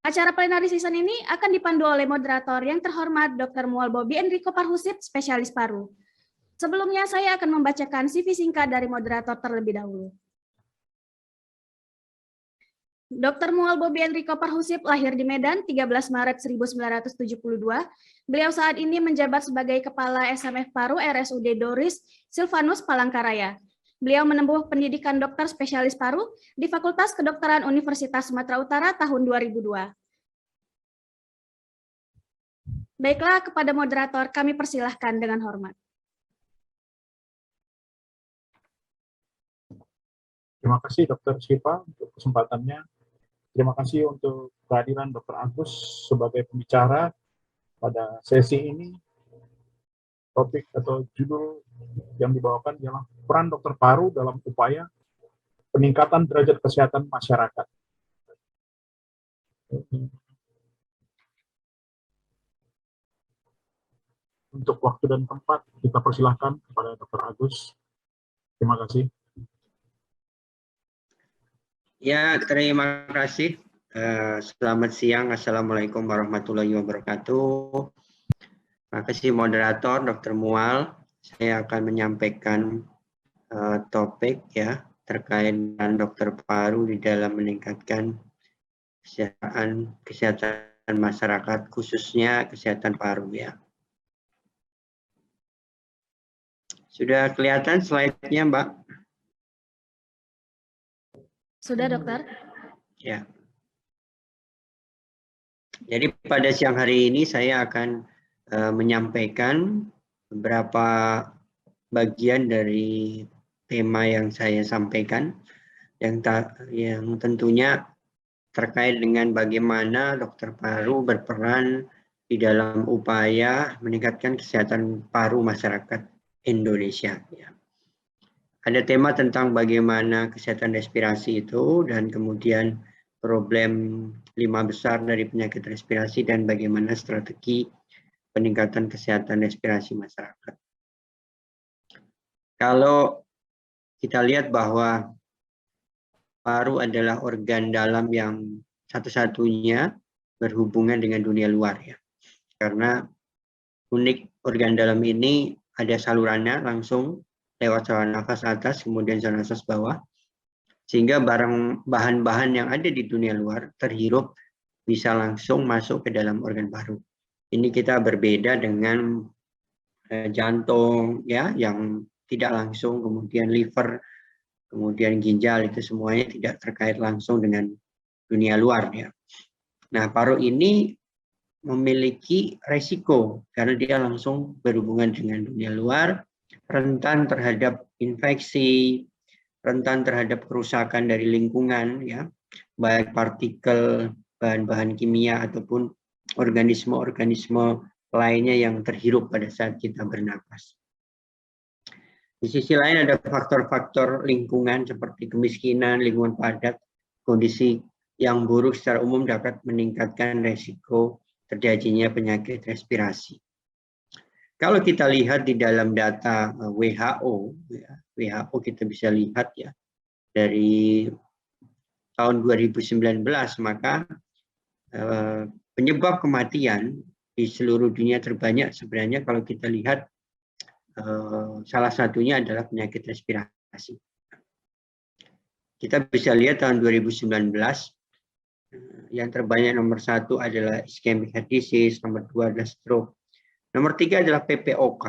Acara plenary season ini akan dipandu oleh moderator yang terhormat Dr. Mual Bobi Enrico Parhusit, spesialis paru. Sebelumnya saya akan membacakan CV singkat dari moderator terlebih dahulu. Dr. Mual Bobi Enrico Parhusit lahir di Medan 13 Maret 1972. Beliau saat ini menjabat sebagai Kepala SMF Paru RSUD Doris Silvanus Palangkaraya. Beliau menempuh pendidikan dokter spesialis paru di Fakultas Kedokteran Universitas Sumatera Utara tahun 2002. Baiklah, kepada moderator kami persilahkan dengan hormat. Terima kasih Dr. Syifa untuk kesempatannya. Terima kasih untuk kehadiran Dr. Agus sebagai pembicara pada sesi ini. Topik atau judul yang dibawakan ialah peran dokter paru dalam upaya peningkatan derajat kesehatan masyarakat. Untuk waktu dan tempat, kita persilahkan kepada Dr. Agus. Terima kasih. Ya, terima kasih. Selamat siang. Assalamualaikum warahmatullahi wabarakatuh. Terima kasih moderator Dr. Mual. Saya akan menyampaikan topik ya terkait dengan dokter paru di dalam meningkatkan kesehatan masyarakat, khususnya kesehatan paru ya. Sudah kelihatan slide-nya, Mbak? Sudah, dokter? Ya. Jadi pada siang hari ini saya akan menyampaikan beberapa bagian dari tema yang saya sampaikan yang tentunya terkait dengan bagaimana dokter paru berperan di dalam upaya meningkatkan kesehatan paru masyarakat Indonesia. Ya. Ada tema tentang bagaimana kesehatan respirasi itu dan kemudian problem 5 besar dari penyakit respirasi dan bagaimana strategi peningkatan kesehatan respirasi masyarakat. Kalau kita lihat bahwa paru adalah organ dalam yang satu-satunya berhubungan dengan dunia luar ya. Karena unik organ dalam ini ada salurannya langsung lewat saluran nafas atas kemudian saluran nafas bawah. Sehingga bahan-bahan yang ada di dunia luar terhirup bisa langsung masuk ke dalam organ paru. Ini kita berbeda dengan jantung ya yang tidak langsung, kemudian liver, kemudian ginjal itu semuanya tidak terkait langsung dengan dunia luar ya. Nah, paru ini memiliki resiko karena dia langsung berhubungan dengan dunia luar, rentan terhadap infeksi, rentan terhadap kerusakan dari lingkungan ya, baik partikel, bahan-bahan kimia ataupun organisme-organisme lainnya yang terhirup pada saat kita bernapas. Di sisi lain ada faktor-faktor lingkungan seperti kemiskinan, lingkungan padat, kondisi yang buruk secara umum dapat meningkatkan resiko terjadinya penyakit respirasi. Kalau kita lihat di dalam data WHO, ya, WHO kita bisa lihat ya dari tahun 2019 maka penyebab kematian di seluruh dunia terbanyak sebenarnya kalau kita lihat salah satunya adalah penyakit respirasi. Kita bisa lihat tahun 2019 yang terbanyak nomor 1 adalah ischemic heart disease, nomor 2 adalah stroke, nomor 3 adalah PPOK,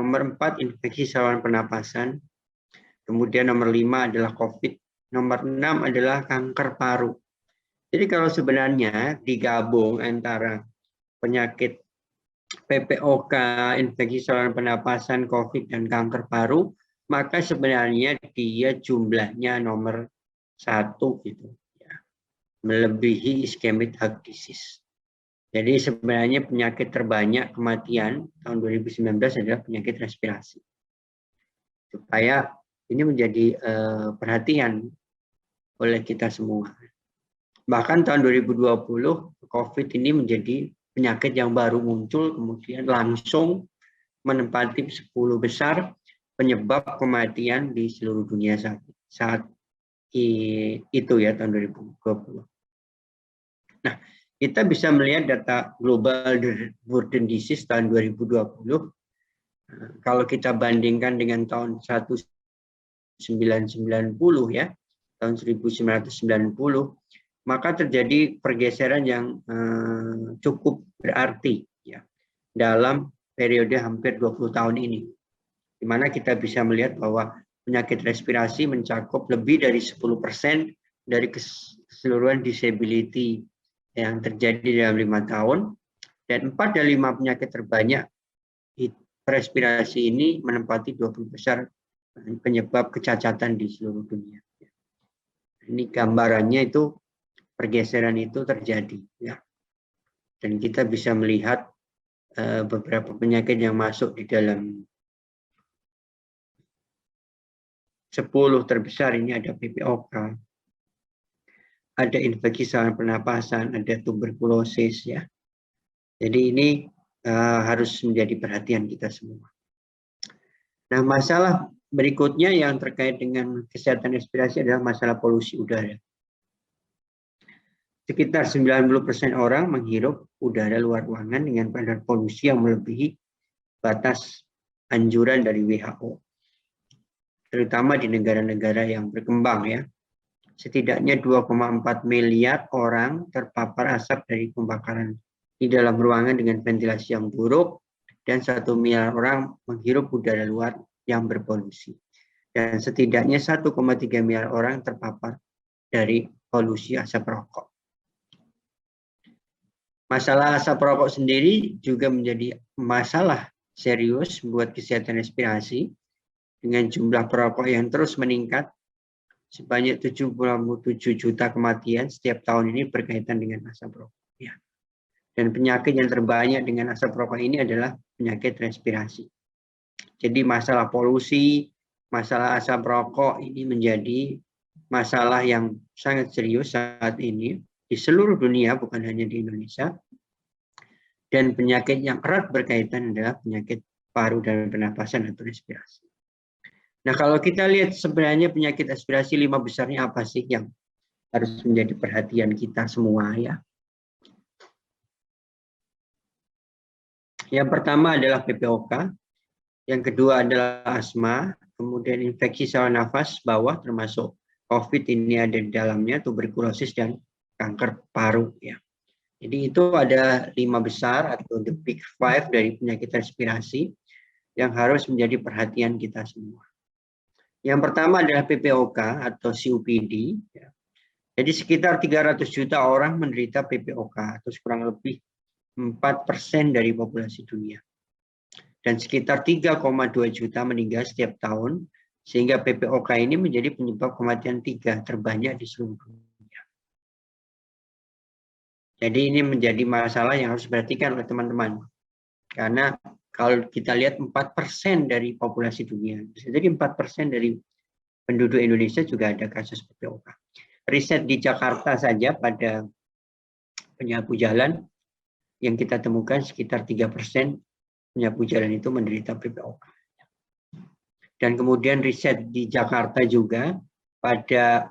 nomor 4 infeksi saluran pernapasan, kemudian nomor 5 adalah COVID, nomor 6 adalah kanker paru. Jadi kalau sebenarnya digabung antara penyakit PPOK, infeksi saluran pernapasan, COVID, dan kanker paru, maka sebenarnya dia jumlahnya nomor 1 gitu, ya. Melebihi ischemic heart disease. Jadi sebenarnya penyakit terbanyak kematian tahun 2019 adalah penyakit respirasi. Supaya ini menjadi perhatian oleh kita semua. Bahkan tahun 2020 COVID ini menjadi penyakit yang baru muncul, kemudian langsung menempati 10 besar penyebab kematian di seluruh dunia saat itu ya tahun 2020. Nah, kita bisa melihat data Global Burden Disease tahun 2020. Kalau kita bandingkan dengan tahun 1990 ya, tahun 1990, maka terjadi pergeseran yang cukup berarti ya dalam periode hampir 20 tahun ini, di mana kita bisa melihat bahwa penyakit respirasi mencakup lebih dari 10% dari keseluruhan disability yang terjadi dalam 5 tahun, dan 4 dari 5 penyakit terbanyak respirasi ini menempati 20 besar penyebab kecacatan di seluruh dunia. Ini gambarannya itu pergeseran itu terjadi ya. Dan kita bisa melihat beberapa penyakit yang masuk di dalam 10 terbesar ini. Ada PPOK, ada infeksi saluran pernapasan, ada tuberkulosis ya. Jadi ini harus menjadi perhatian kita semua. Nah, masalah berikutnya yang terkait dengan kesehatan respirasi adalah masalah polusi udara. Sekitar 90% orang menghirup udara luar ruangan dengan kadar polusi yang melebihi batas anjuran dari WHO. Terutama di negara-negara yang berkembang ya. Setidaknya 2,4 miliar orang terpapar asap dari pembakaran di dalam ruangan dengan ventilasi yang buruk, dan 1 miliar orang menghirup udara luar yang berpolusi. Dan setidaknya 1,3 miliar orang terpapar dari polusi asap rokok. Masalah asap rokok sendiri juga menjadi masalah serius buat kesehatan respirasi, dengan jumlah perokok yang terus meningkat. Sebanyak 77 juta kematian setiap tahun ini berkaitan dengan asap rokok. Ya. Dan penyakit yang terbanyak dengan asap rokok ini adalah penyakit respirasi. Jadi masalah polusi, masalah asap rokok ini menjadi masalah yang sangat serius saat ini di seluruh dunia, bukan hanya di Indonesia. Dan penyakit yang erat berkaitan adalah penyakit paru dan pernapasan atau respirasi. Nah, kalau kita lihat sebenarnya penyakit respirasi 5 besarnya apa sih yang harus menjadi perhatian kita semua ya. Yang pertama adalah PPOK, yang kedua adalah asma, kemudian infeksi saluran nafas bawah termasuk COVID ini ada di dalamnya, tuberkulosis dan kanker paru ya. Jadi itu ada 5 besar atau the big 5 dari penyakit respirasi yang harus menjadi perhatian kita semua. Yang pertama adalah PPOK atau COPD. Ya. Jadi sekitar 300 juta orang menderita PPOK atau kurang lebih 4% dari populasi dunia. Dan sekitar 3,2 juta meninggal setiap tahun, sehingga PPOK ini menjadi penyebab kematian 3 terbanyak di seluruh dunia. Jadi ini menjadi masalah yang harus diperhatikan oleh teman-teman. Karena kalau kita lihat 4% dari populasi dunia, bisa jadi 4% dari penduduk Indonesia juga ada kasus PPOK. Riset di Jakarta saja pada penyapu jalan yang kita temukan sekitar 3% penyapu jalan itu menderita PPOK. Dan kemudian riset di Jakarta juga pada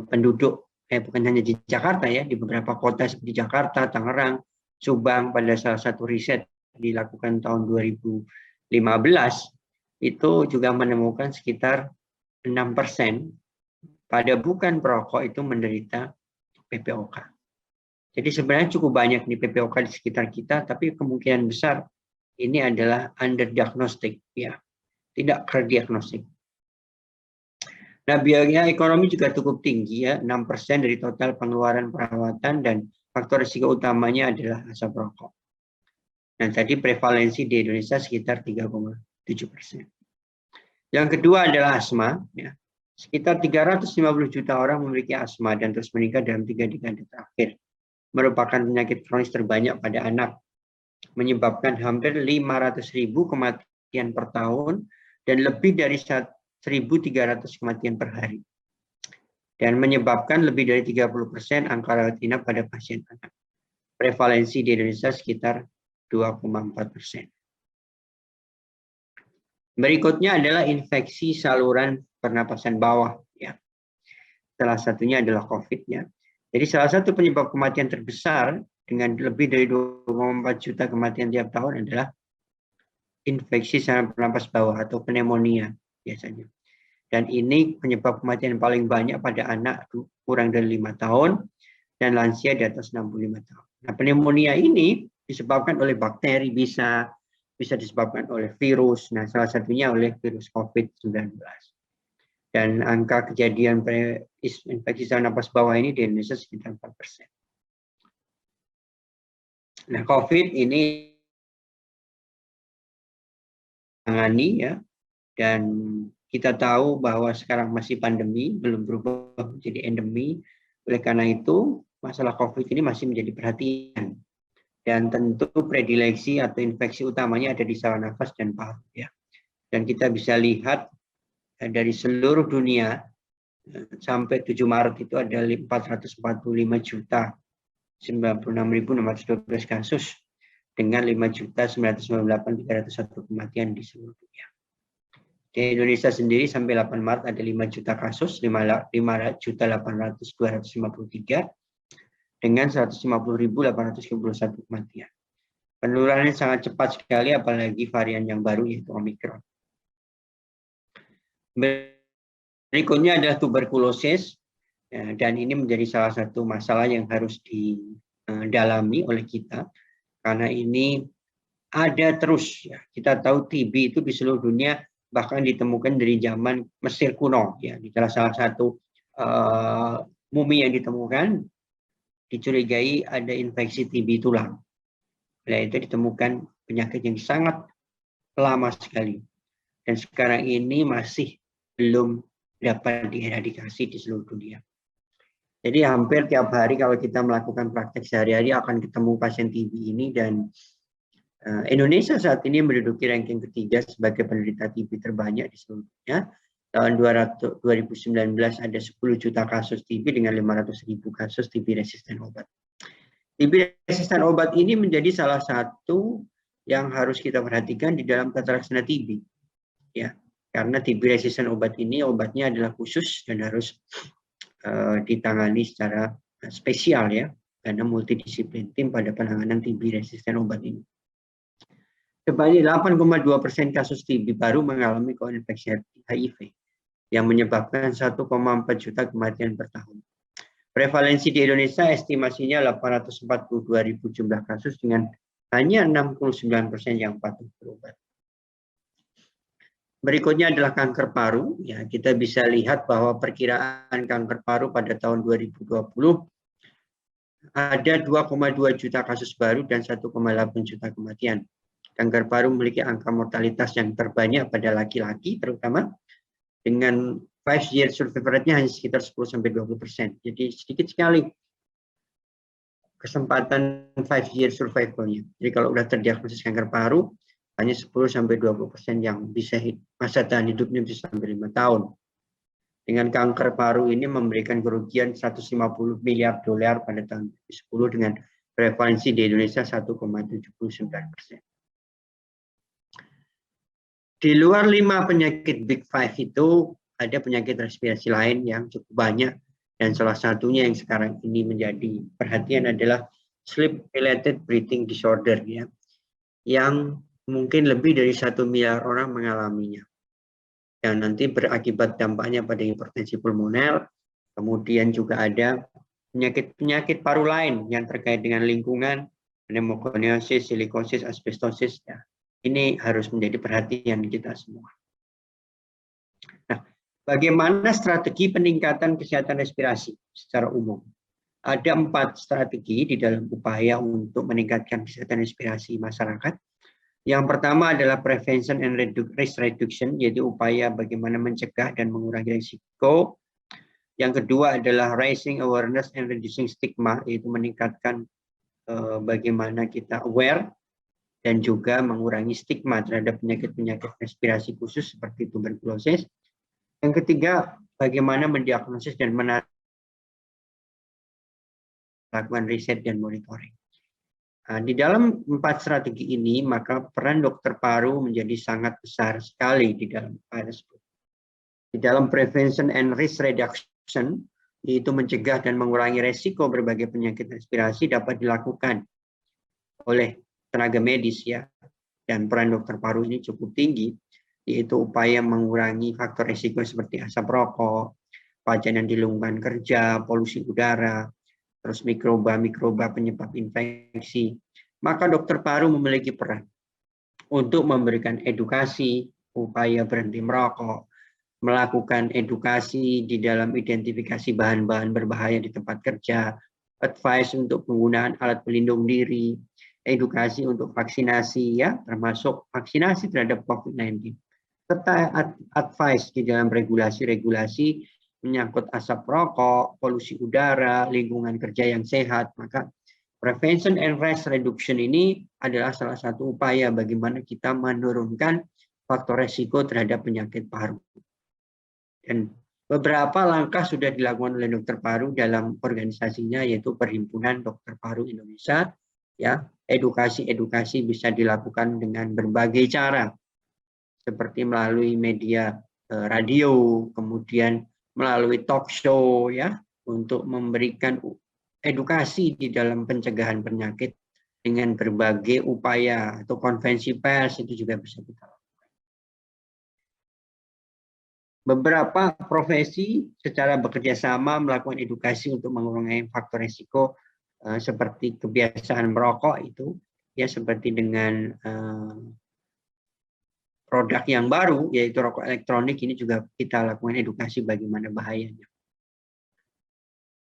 penduduk, bukan hanya di Jakarta ya, di beberapa kota seperti Jakarta, Tangerang, Subang, pada salah satu riset dilakukan tahun 2015, itu juga menemukan sekitar 6% pada bukan perokok itu menderita PPOK. Jadi sebenarnya cukup banyak di PPOK di sekitar kita, tapi kemungkinan besar ini adalah underdiagnostic, ya, tidak terdiagnostik. Nah, biaya ekonomi juga cukup tinggi ya, 6% dari total pengeluaran perawatan, dan faktor risiko utamanya adalah asap rokok. Nah, tadi prevalensi di Indonesia sekitar 3,7%. Yang kedua adalah asma, ya. Sekitar 350 juta orang memiliki asma dan terus meningkat dalam 3 dekade terakhir. Merupakan penyakit kronis terbanyak pada anak, menyebabkan hampir 500.000 kematian per tahun dan lebih dari 1.300 kematian per hari. Dan menyebabkan lebih dari 30% angka rawat inap pada pasien anak. Prevalensi di Indonesia sekitar 2,4%. Berikutnya adalah infeksi saluran pernapasan bawah. Ya. Salah satunya adalah COVID. Ya. Jadi salah satu penyebab kematian terbesar dengan lebih dari 2,4 juta kematian tiap tahun adalah infeksi saluran pernapas bawah atau pneumonia biasanya. Dan ini penyebab kematian paling banyak pada anak kurang dari 5 tahun dan lansia di atas 65 tahun. Nah, pneumonia ini disebabkan oleh bakteri, bisa disebabkan oleh virus. Nah, salah satunya oleh virus COVID-19. Dan angka kejadian infeksi saluran napas bawah ini di Indonesia sekitar 4%. Nah, COVID ini tangani ya, dan kita tahu bahwa sekarang masih pandemi, belum berubah menjadi endemi. Oleh karena itu, masalah COVID ini masih menjadi perhatian. Dan tentu predileksi atau infeksi utamanya ada di saluran nafas dan paru ya. Dan kita bisa lihat dari seluruh dunia sampai 7 Maret itu ada 445.096.612 kasus dengan 5.998.301 kematian di seluruh dunia. Di Indonesia sendiri sampai 8 Maret ada 5 juta kasus, 5.800.253 dengan 150.831 kematian. Penularannya sangat cepat sekali, apalagi varian yang baru yaitu Omicron. Berikutnya adalah tuberkulosis, dan ini menjadi salah satu masalah yang harus didalami oleh kita, karena ini ada terus. Ya. Kita tahu TB itu di seluruh dunia bahkan ditemukan dari zaman Mesir kuno. Ya, di salah satu mumi yang ditemukan, dicurigai ada infeksi TB tulang. Oleh itu ditemukan penyakit yang sangat lama sekali. Dan sekarang ini masih belum dapat dieradikasi di seluruh dunia. Jadi hampir tiap hari kalau kita melakukan praktek sehari-hari akan ketemu pasien TB ini, dan Indonesia saat ini menduduki ranking ketiga sebagai penderita TB terbanyak di seluruh dunia. Tahun 2019 ada 10 juta kasus TB dengan 500.000 kasus TB resisten obat. TB resisten obat ini menjadi salah satu yang harus kita perhatikan di dalam tata laksana TB. Ya, karena TB resisten obat ini obatnya adalah khusus dan harus ditangani secara spesial ya, karena multidisiplin tim pada penanganan TB resisten obat ini. Sebanyak 8,2% kasus TB baru mengalami koinfeksi HIV yang menyebabkan 1,4 juta kematian per tahun. Prevalensi di Indonesia estimasinya 842.000 jumlah kasus dengan hanya 69% yang patuh berobat. Berikutnya adalah kanker paru. Ya, kita bisa lihat bahwa perkiraan kanker paru pada tahun 2020 ada 2,2 juta kasus baru dan 1,8 juta kematian. Kanker paru memiliki angka mortalitas yang terbanyak pada laki-laki terutama, dengan 5-year survival rate-nya hanya sekitar 10-20%. Jadi sedikit sekali kesempatan 5-year survival-nya. Jadi kalau sudah terdiagnosis kanker paru, hanya 10-20% yang bisa masa tahan hidupnya bisa sampai 5 tahun. Dengan kanker paru ini memberikan kerugian 150 miliar dolar pada tahun 2010 dengan prevalensi di Indonesia 1,79%. Di luar 5 penyakit Big Five itu ada penyakit respirasi lain yang cukup banyak, dan salah satunya yang sekarang ini menjadi perhatian adalah sleep related breathing disorder ya, yang mungkin lebih dari 1 miliar orang mengalaminya. Dan nanti berakibat dampaknya pada hipertensi pulmoner, kemudian juga ada penyakit-penyakit paru lain yang terkait dengan lingkungan, pneumokoniosis, silikosis, asbestosis. Ya. Ini harus menjadi perhatian kita semua. Nah, bagaimana strategi peningkatan kesehatan respirasi secara umum? Ada 4 strategi di dalam upaya untuk meningkatkan kesehatan respirasi masyarakat. Yang pertama adalah prevention and risk reduction, yaitu upaya bagaimana mencegah dan mengurangi risiko. Yang kedua adalah raising awareness and reducing stigma, yaitu meningkatkan bagaimana kita aware dan juga mengurangi stigma terhadap penyakit-penyakit respirasi khusus seperti tuberkulosis. Yang ketiga, bagaimana mendiagnosis dan melakukan riset dan monitoring. Nah, di dalam 4 strategi ini, maka peran dokter paru menjadi sangat besar sekali di dalam upaya tersebut. Di dalam prevention and risk reduction, yaitu mencegah dan mengurangi resiko berbagai penyakit respirasi dapat dilakukan oleh tenaga medis ya. Dan peran dokter paru ini cukup tinggi, yaitu upaya mengurangi faktor resiko seperti asap rokok, pajanan di lingkungan kerja, polusi udara, terus mikroba penyebab infeksi. Maka dokter paru memiliki peran untuk memberikan edukasi, upaya berhenti merokok, melakukan edukasi di dalam identifikasi bahan-bahan berbahaya di tempat kerja, advice untuk penggunaan alat pelindung diri, edukasi untuk vaksinasi ya, termasuk vaksinasi terhadap COVID-19, serta advice di dalam regulasi-regulasi menyangkut asap rokok, polusi udara, lingkungan kerja yang sehat. Maka prevention and risk reduction ini adalah salah satu upaya bagaimana kita menurunkan faktor resiko terhadap penyakit paru. Dan beberapa langkah sudah dilakukan oleh dokter paru dalam organisasinya, yaitu Perhimpunan Dokter Paru Indonesia. Ya, edukasi bisa dilakukan dengan berbagai cara, seperti melalui media radio, kemudian melalui talk show ya, untuk memberikan edukasi di dalam pencegahan penyakit dengan berbagai upaya, atau konvensi pers itu juga bisa kita lakukan. Beberapa profesi secara bekerja sama melakukan edukasi untuk mengurangi faktor risiko seperti kebiasaan merokok itu ya, seperti dengan produk yang baru yaitu rokok elektronik, ini juga kita lakukan edukasi bagaimana bahayanya.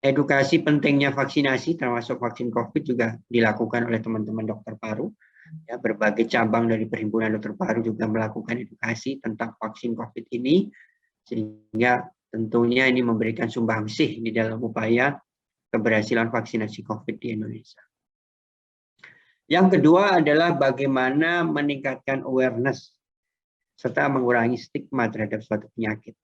Edukasi pentingnya vaksinasi termasuk vaksin COVID juga dilakukan oleh teman-teman dokter paru. Ya, berbagai cabang dari Perhimpunan Dokter Paru juga melakukan edukasi tentang vaksin COVID ini, sehingga tentunya ini memberikan sumbangsih di dalam upaya keberhasilan vaksinasi COVID di Indonesia. Yang kedua adalah bagaimana meningkatkan awareness serta mengurangi stigma terhadap suatu penyakit.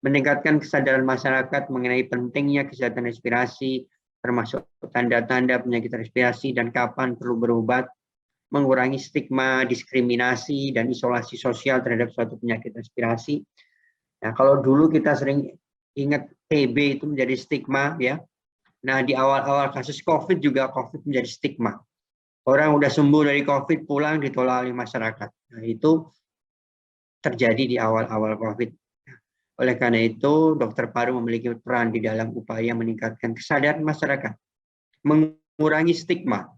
Meningkatkan kesadaran masyarakat mengenai pentingnya kesehatan respirasi, termasuk tanda-tanda penyakit respirasi dan kapan perlu berobat, mengurangi stigma, diskriminasi, dan isolasi sosial terhadap suatu penyakit respirasi. Nah, kalau dulu kita sering ingat TB itu menjadi stigma, ya. Nah, di awal-awal kasus COVID juga COVID menjadi stigma. Orang udah sembuh dari COVID pulang ditolak oleh masyarakat. Nah, itu terjadi di awal-awal COVID. Oleh karena itu, dokter paru memiliki peran di dalam upaya meningkatkan kesadaran masyarakat, mengurangi stigma,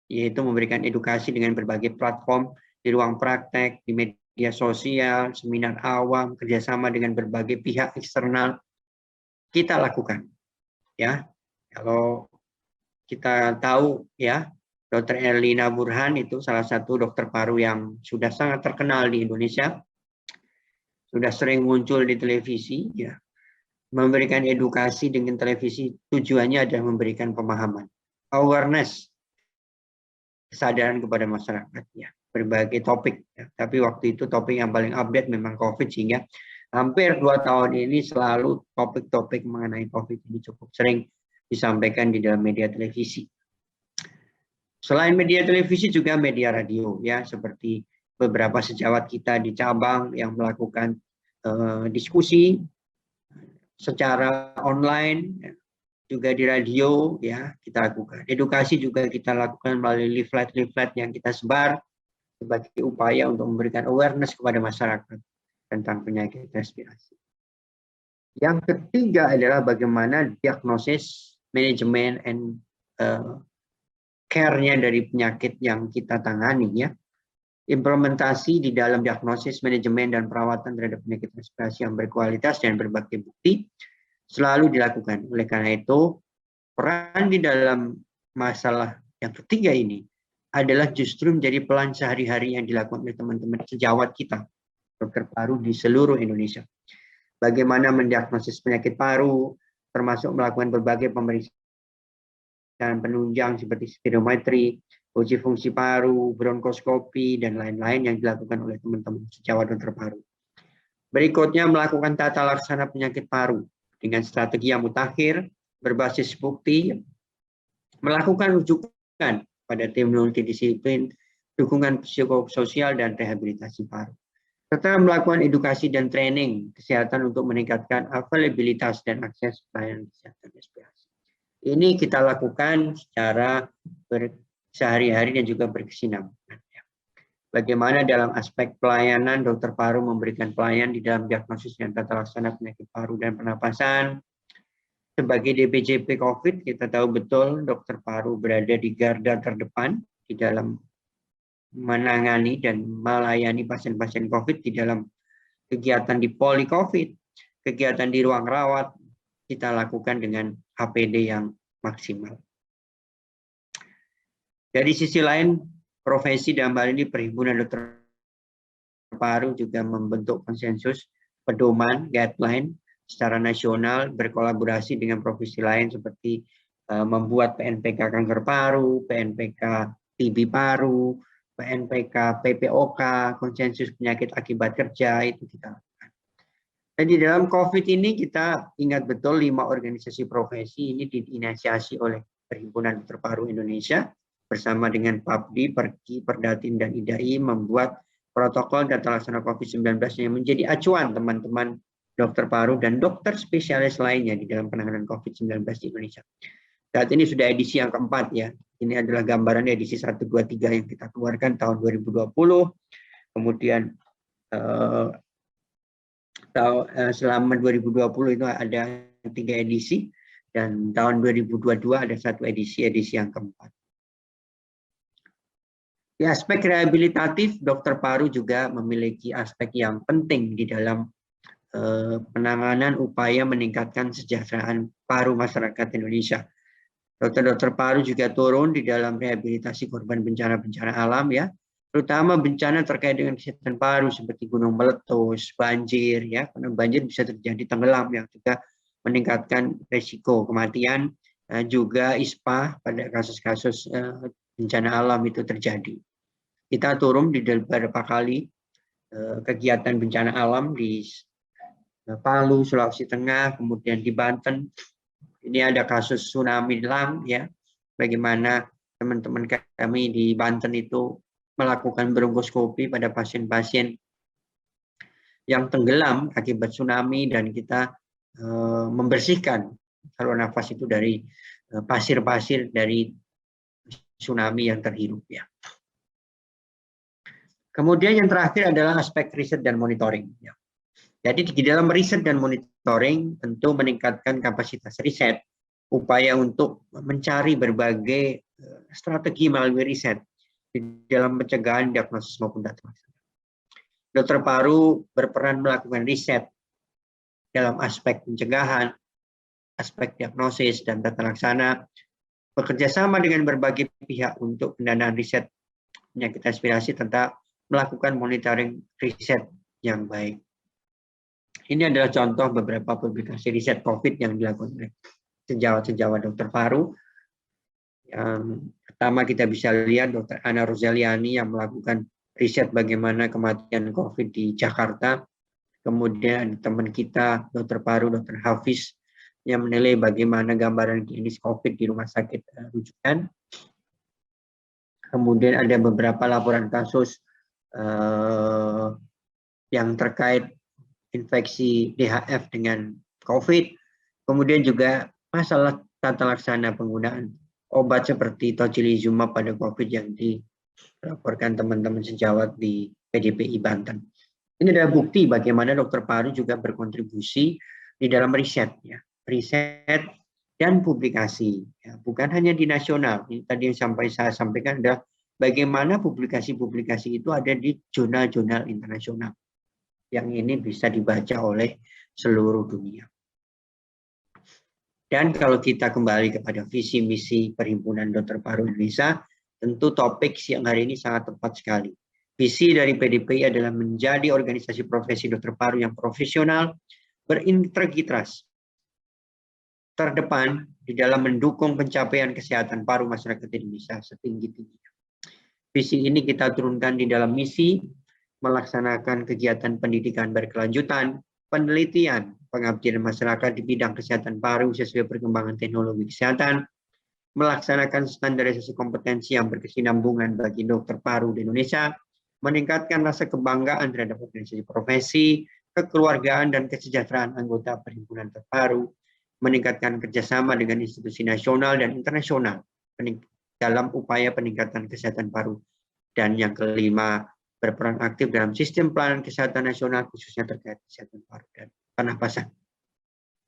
yaitu memberikan edukasi dengan berbagai platform di ruang praktek, di media sosial, seminar awam, kerjasama dengan berbagai pihak eksternal. Kita lakukan, ya. Kalau kita tahu, ya, Dr. Erlina Burhan itu salah satu dokter paru yang sudah sangat terkenal di Indonesia, sudah sering muncul di televisi, ya, memberikan edukasi dengan televisi. Tujuannya adalah memberikan pemahaman, awareness, kesadaran kepada masyarakat, ya, berbagai topik. Ya. Tapi waktu itu topik yang paling update memang COVID, sehingga hampir 2 tahun ini selalu topik-topik mengenai COVID ini cukup sering disampaikan di dalam media televisi. Selain media televisi juga media radio, ya, seperti beberapa sejawat kita di cabang yang melakukan diskusi secara online, ya, juga di radio, ya, kita lakukan. Edukasi juga kita lakukan melalui leaflet-leaflet yang kita sebar sebagai upaya untuk memberikan awareness kepada masyarakat tentang penyakit respirasi. Yang ketiga adalah bagaimana diagnosis, manajemen, and care-nya dari penyakit yang kita tangani, ya. Implementasi di dalam diagnosis, manajemen, dan perawatan terhadap penyakit respirasi yang berkualitas dan berbagai bukti selalu dilakukan. Oleh karena itu, peran di dalam masalah yang ketiga ini adalah justru menjadi pelan sehari-hari yang dilakukan oleh teman-teman sejawat kita, dokter paru di seluruh Indonesia. Bagaimana mendiagnosis penyakit paru, termasuk melakukan berbagai pemeriksaan penunjang seperti spirometri, uji fungsi paru, bronkoskopi, dan lain-lain yang dilakukan oleh teman-teman sejawat dokter paru. Berikutnya, melakukan tata laksana penyakit paru dengan strategi yang mutakhir, berbasis bukti, melakukan rujukan pada tim multidisiplin, dukungan psikososial, dan rehabilitasi paru. serta melakukan edukasi dan training kesehatan untuk meningkatkan availabilitas dan akses pelayanan kesehatan respirasi. Ini kita lakukan secara sehari-hari dan juga berkesinambungan. Bagaimana dalam aspek pelayanan, dokter paru memberikan pelayanan di dalam diagnosis dan tata laksana penyakit paru dan pernapasan. Sebagai DPJP COVID, kita tahu betul dokter paru berada di garda terdepan di dalam menangani dan melayani pasien-pasien COVID di dalam kegiatan di poli COVID, kegiatan di ruang rawat, kita lakukan dengan APD yang maksimal. Dari sisi lain, profesi dalam hal ini Perhimpunan Dokter Paru juga membentuk konsensus pedoman, guideline secara nasional berkolaborasi dengan profesi lain seperti membuat PNPK kanker paru, PNPK TB paru, PNPK PPOK, konsensus penyakit akibat kerja, itu kita lakukan. Dan di dalam COVID ini kita ingat betul 5 organisasi profesi ini diinisiasi oleh Perhimpunan Dokter Paru Indonesia bersama dengan PAPDI, Perki, Perdatin, dan IDAI membuat protokol tata laksana COVID-19 yang menjadi acuan teman-teman dokter paru dan dokter spesialis lainnya di dalam penanganan COVID-19 di Indonesia. Saat ini sudah edisi yang keempat ya. Ini adalah gambaran edisi 1, 2, 3 yang kita keluarkan tahun 2020. Kemudian selama 2020 itu ada 3 edisi. Dan tahun 2022 ada 1 edisi yang keempat. Di aspek rehabilitatif, dokter paru juga memiliki aspek yang penting di dalam penanganan upaya meningkatkan kesejahteraan paru masyarakat Indonesia. Dokter-dokter paru juga turun di dalam rehabilitasi korban bencana-bencana alam ya, terutama bencana terkait dengan kesehatan paru seperti gunung meletus, banjir ya, karena banjir bisa terjadi tenggelam yang juga meningkatkan risiko kematian, juga ISPA pada kasus-kasus bencana alam itu terjadi. Kita turun di beberapa kali kegiatan bencana alam di Palu, Sulawesi Tengah, kemudian di Banten. Ini ada kasus tsunami Lang ya. Bagaimana teman-teman kami di Banten itu melakukan bronkoskopi pada pasien-pasien yang tenggelam akibat tsunami dan kita membersihkan saluran nafas itu dari pasir-pasir dari tsunami yang terhirup ya. Kemudian yang terakhir adalah aspek riset dan monitoring ya. Jadi di dalam riset dan monitoring tentu meningkatkan kapasitas riset, upaya untuk mencari berbagai strategi melalui riset di dalam pencegahan, diagnosis maupun tata laksana. Dokter paru berperan melakukan riset dalam aspek pencegahan, aspek diagnosis dan tata laksana, bekerja sama dengan berbagai pihak untuk pendanaan riset penyakit respirasi tentang melakukan monitoring riset yang baik. Ini adalah contoh beberapa publikasi riset COVID yang dilakukan oleh sejawat-sejawat dokter paru. Yang pertama kita bisa lihat Dr. Ana Rozaliani yang melakukan riset bagaimana kematian COVID di Jakarta. Kemudian teman kita dokter paru, Dr. Hafiz, yang menilai bagaimana gambaran klinis COVID di rumah sakit rujukan. Kemudian ada beberapa laporan kasus yang terkait infeksi DHF dengan COVID, kemudian juga masalah tata laksana penggunaan obat seperti tocilizumab pada COVID yang dilaporkan teman-teman sejawat di PDPI Banten. Ini adalah bukti bagaimana dokter paru juga berkontribusi di dalam riset, ya, riset dan publikasi, ya, bukan hanya di nasional. Ini tadi yang saya sampaikan adalah bagaimana publikasi-publikasi itu ada di jurnal-jurnal internasional. Yang ini bisa dibaca oleh seluruh dunia. Dan kalau kita kembali kepada visi misi Perhimpunan Dokter Paru Indonesia, tentu topik siang hari ini sangat tepat sekali. Visi dari PDPI adalah menjadi organisasi profesi dokter paru yang profesional, berintegritas, terdepan di dalam mendukung pencapaian kesehatan paru masyarakat Indonesia setinggi-tingginya. Visi ini kita turunkan di dalam misi, melaksanakan kegiatan pendidikan berkelanjutan, penelitian, pengabdian masyarakat di bidang kesehatan paru sesuai perkembangan teknologi kesehatan, melaksanakan standarisasi kompetensi yang berkesinambungan bagi dokter paru di Indonesia, meningkatkan rasa kebanggaan terhadap organisasi profesi, kekeluargaan dan kesejahteraan anggota perhimpunan terparu, meningkatkan kerjasama dengan institusi nasional dan internasional dalam upaya peningkatan kesehatan paru. Dan yang kelima, berperan aktif dalam sistem pelayanan kesehatan nasional khususnya terkait kesehatan paru dan pernapasan.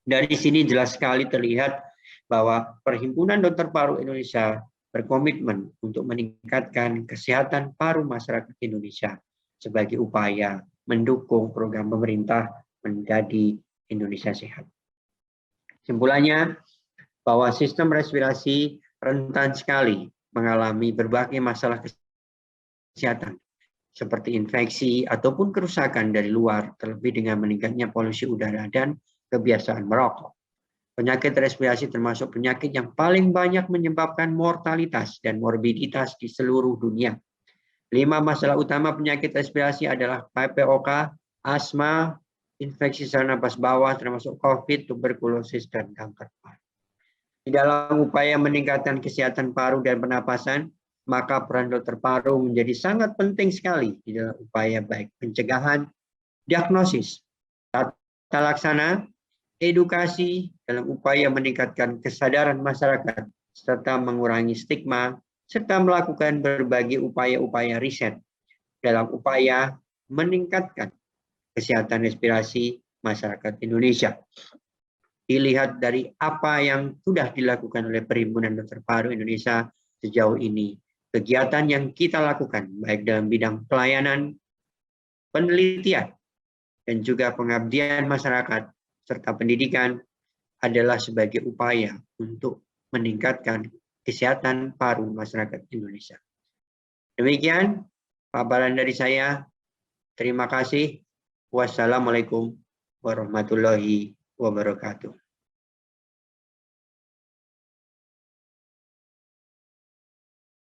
Dari sini jelas sekali terlihat bahwa Perhimpunan Dokter Paru Indonesia berkomitmen untuk meningkatkan kesehatan paru masyarakat Indonesia sebagai upaya mendukung program pemerintah menjadi Indonesia Sehat. Kesimpulannya, bahwa sistem respirasi rentan sekali mengalami berbagai masalah kesehatan, seperti infeksi ataupun kerusakan dari luar, terlebih dengan meningkatnya polusi udara dan kebiasaan merokok. Penyakit respirasi termasuk penyakit yang paling banyak menyebabkan mortalitas dan morbiditas di seluruh dunia. 5 masalah utama penyakit respirasi adalah PPOK, asma, infeksi saluran napas bawah termasuk COVID, tuberkulosis, dan kanker paru. Di dalam upaya meningkatkan kesehatan paru dan pernapasan, maka peran dokter paru menjadi sangat penting sekali di dalam upaya baik pencegahan, diagnosis, tata laksana, edukasi dalam upaya meningkatkan kesadaran masyarakat, serta mengurangi stigma, serta melakukan berbagai upaya-upaya riset dalam upaya meningkatkan kesehatan respirasi masyarakat Indonesia. Dilihat dari apa yang sudah dilakukan oleh Perhimpunan Dokter Paru Indonesia sejauh ini, kegiatan yang kita lakukan baik dalam bidang pelayanan, penelitian, dan juga pengabdian masyarakat serta pendidikan adalah sebagai upaya untuk meningkatkan kesehatan paru masyarakat Indonesia. Demikian paparan dari saya. Terima kasih. Wassalamualaikum warahmatullahi wabarakatuh.